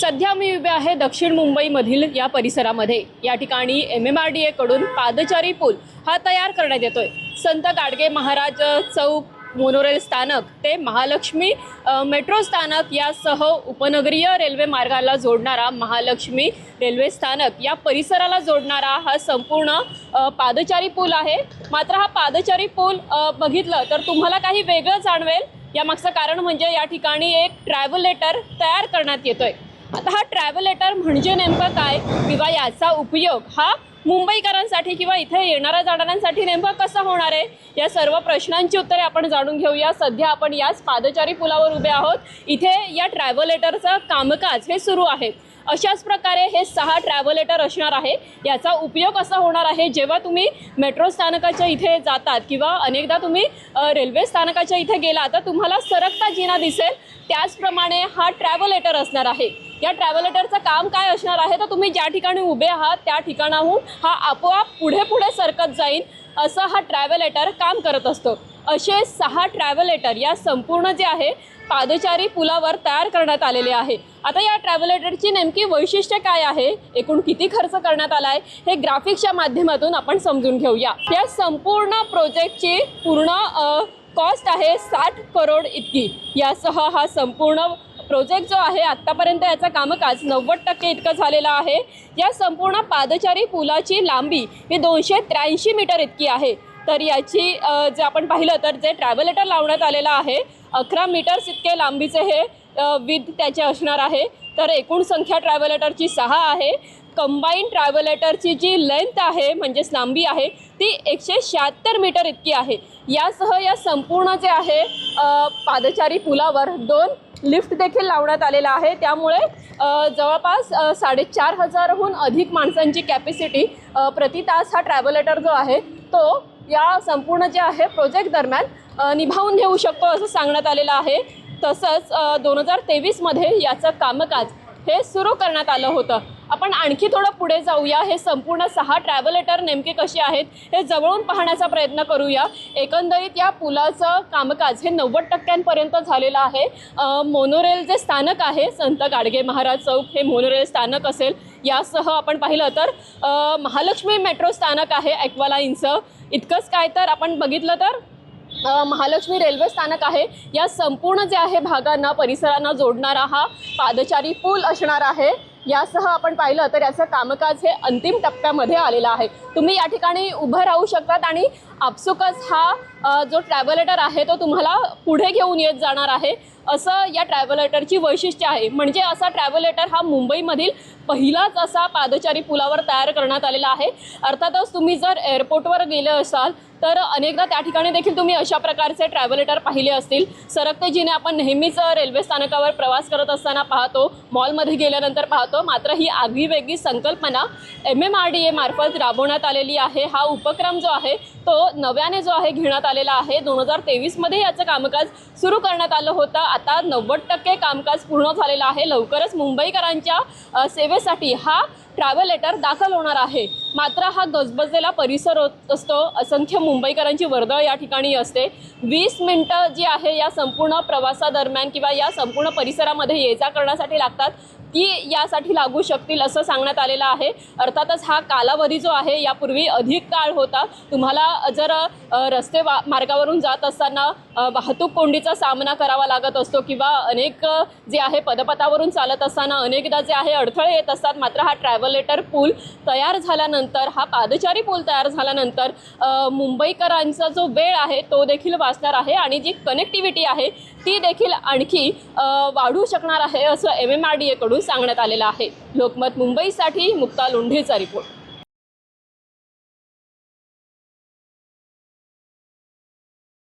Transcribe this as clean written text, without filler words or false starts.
सध्या मी उभे आहे दक्षिण मुंबईमधील या परिसरामध्ये। या ठिकाणी MMRDA कडून पादचारी पूल हा तयार करण्यात येतोय। संत गाडगे महाराज चौक मोनोरेल स्थानक ते महालक्ष्मी मेट्रो स्थानक यासह उपनगरीय रेल्वे मार्गाला जोडणारा महालक्ष्मी रेल्वे स्थानक या परिसराला जोडणारा हा संपूर्ण पादचारी पूल आहे। मात्र हा पादचारी पूल बघितलं तर तुम्हाला काही वेगळं जाणवेल। यामागचं कारण म्हणजे या ठिकाणी एक ट्रॅव्हलेटर तयार करण्यात येतोय। आता हा ट्रॅव्हलेटर म्हणजे नेमकं काय किंवा याचा उपयोग हा मुंबईकरांसाठी किंवा इथे येणाऱ्या जाणाऱ्यांसाठी नेमकं कसं होणार आहे, या सर्व प्रश्नांची उत्तरे आपण जाणून घेऊया। सध्या आपण याच पादचारी पुलावर उभे आहोत। इथे या ट्रॅव्हलेटरचं कामकाज हे सुरू आहे। अशाच प्रकारे हे 6 ट्रॅव्हलेटर असणार आहे। याचा उपयोग असा होणार आहे, जेव्हा तुम्ही मेट्रो स्थानकाच्या इथे जातात किंवा अनेकदा तुम्ही रेल्वे स्थानकाच्या इथे गेला तर तुम्हाला सरकता जिना दिसेल, त्याचप्रमाणे हा ट्रॅव्हलेटर असणार आहे। या ट्रॅव्हलेटरचं काम काय असणार आहे तर तुम्ही ज्या ठिकाणी उभे आहात त्या ठिकाणाहून हा आपोआप पुढे पुढे सरकत जाईल, असं हा ट्रॅव्हलेटर काम करत असतो। असे 6 ट्रॅव्हलेटर या संपूर्ण जे आहे पादचारी पुलावर तयार करण्यात आलेले आहे। आता या ट्रॅव्हलेटरची नेमकी वैशिष्ट्य काय आहे, एकूण किती खर्च करण्यात आला आहे, हे ग्राफिक्सच्या माध्यमातून आपण समजून घेऊया। या संपूर्ण प्रोजेक्टची पूर्ण कॉस्ट आहे 60 करोड इतकी। यासह हा संपूर्ण प्रोजेक्ट जो आहे आत्तापर्यंत याचं कामकाज 90% इतकं झालेलं आहे। या संपूर्ण पादचारी पुलाची लांबी ही 283 मीटर इतकी आहे। तर याची जे आपण पाहिलं तर जे ट्रॅव्हलेटर लावण्यात आलेलं आहे 11 मीटर्स इतके लांबीचे हे विथ त्याचे असणार आहे। तर एकूण संख्या ट्रॅव्हलेटरची 6 आहे। कंबाईन ट्रॅव्हलेटरची जी लेंथ आहे म्हणजेच लांबी आहे ती 176 मीटर इतकी आहे। यासह या संपूर्ण जे आहे पादचारी पुलावर 2 लिफ्ट देखील लावण्यात आलेला आहे। त्यामुळे जवळपास 4500हून अधिक माणसांची कॅपॅसिटी प्रति तास हा ट्रॅव्हलेटर जो आहे तो या संपूर्ण जे आहे प्रोजेक्ट दरम्यान निभावून घेऊ शकतो असं सांगण्यात आलेलं आहे। तसंच 2023 मध्ये याचं कामकाज हे सुरू करण्यात आलं होतं। आपण आणखी थोडं पुढे जाऊया। हे संपूर्ण 6 ट्रॅव्हलेटर नेमके कसे आहेत हे जवळून पाहण्याचा प्रयत्न करूया। एकंदरीत या पुलाचं कामकाज हे 90% झालेलं आहे। मोनोरेल जे स्थानक आहे संत गाडगे महाराज चौक हे मोनोरेल स्थानक असेल, यासह आपण पाहिलं तर महालक्ष्मी मेट्रो स्थानक आहे ॲक्वालाईनचं। इतकंच काय तर आपण बघितलं तर महालक्ष्मी रेल्वे स्थानक आहे। या संपूर्ण जे आहे भागांना परिसरांना जोडणारा हा पादचारी पूल असणार आहे। यासह आपण पाहिलं तर याचं कामकाज हे अंतिम टप्प्यामध्ये आलेलं आहे। तुम्ही या ठिकाणी उभं राहू शकतात आणि आपसुकच हा जो ट्रॅव्हलेटर आहे तो तुम्हाला पुढे घेऊन येत जाणार आहे, असं या ट्रॅव्हलेटरची वैशिष्ट्य आहे। म्हणजे असा ट्रॅव्हलेटर हा मुंबईमधील पहिलाच असा पादचारी पुलावर तयार करण्यात आलेला आहे। अर्थातच तुम्ही जर एअरपोर्टवर गेले असाल तर अनेकदा त्या ठिकाणी देखील तुम्ही अशा प्रकारचे ट्रॅव्हलेटर पाहिले असतील। सरकते जिने आपण नेहमीच रेल्वे स्थानकावर प्रवास करत असताना पाहतो, मॉलमध्ये गेल्यानंतर पाहतो। मात्र ही आगळीवेगळी संकल्पना MMRDA मार्फत राबवण्यात आलेली आहे। हा उपक्रम जो आहे तो नव्याने जो आहे घेण्यात आलेला आहे। 2023 मध्ये याचं कामकाज सुरू करण्यात आलं होतं। आता 90% कामकाज पूर्ण झालेलं आहे। लवकरच मुंबईकरांच्या सेवेसाठी हा ट्रॅव्हलेटर दाखल होणार आहे। मात्र हा गजबजलेला परिसर असतो, असंख्य मुंबईकरांची वर्दळ या ठिकाणी असते। 20 मिनिटं जी आहे या संपूर्ण प्रवासादरम्यान किंवा या संपूर्ण परिसरामध्ये ये जा करण्यासाठी लागतात, ती यासाठी लागू शकतील असं सांगण्यात आलेलं आहे। अर्थातच हा कालावधी जो आहे यापूर्वी अधिक काळ होता। तुम्हाला जर रस्ते मार्गावरून जात असताना वाहतूक कोंडीचा सामना करावा लागत असतो किंवा अनेक जे आहे पदपथावरून चालत असताना अनेकदा जे आहे अडथळे येत असतात। मात्र हा ट्रॅव्हलेटर पूल तयार झाल्यानंतर, हा पादचारी पूल तयार झाल्यानंतर मुंबईकरांचा जो वेळ आहे तो देखील वाचणार आहे आणि जी कनेक्टिव्हिटी आहे ती देखील आणखी वाढू शकणार आहे असं MMRDA कडून सांगण्यात आलेलं आहे। लोकमत मुंबईसाठी मुक्ता लोंढेचा रिपोर्ट।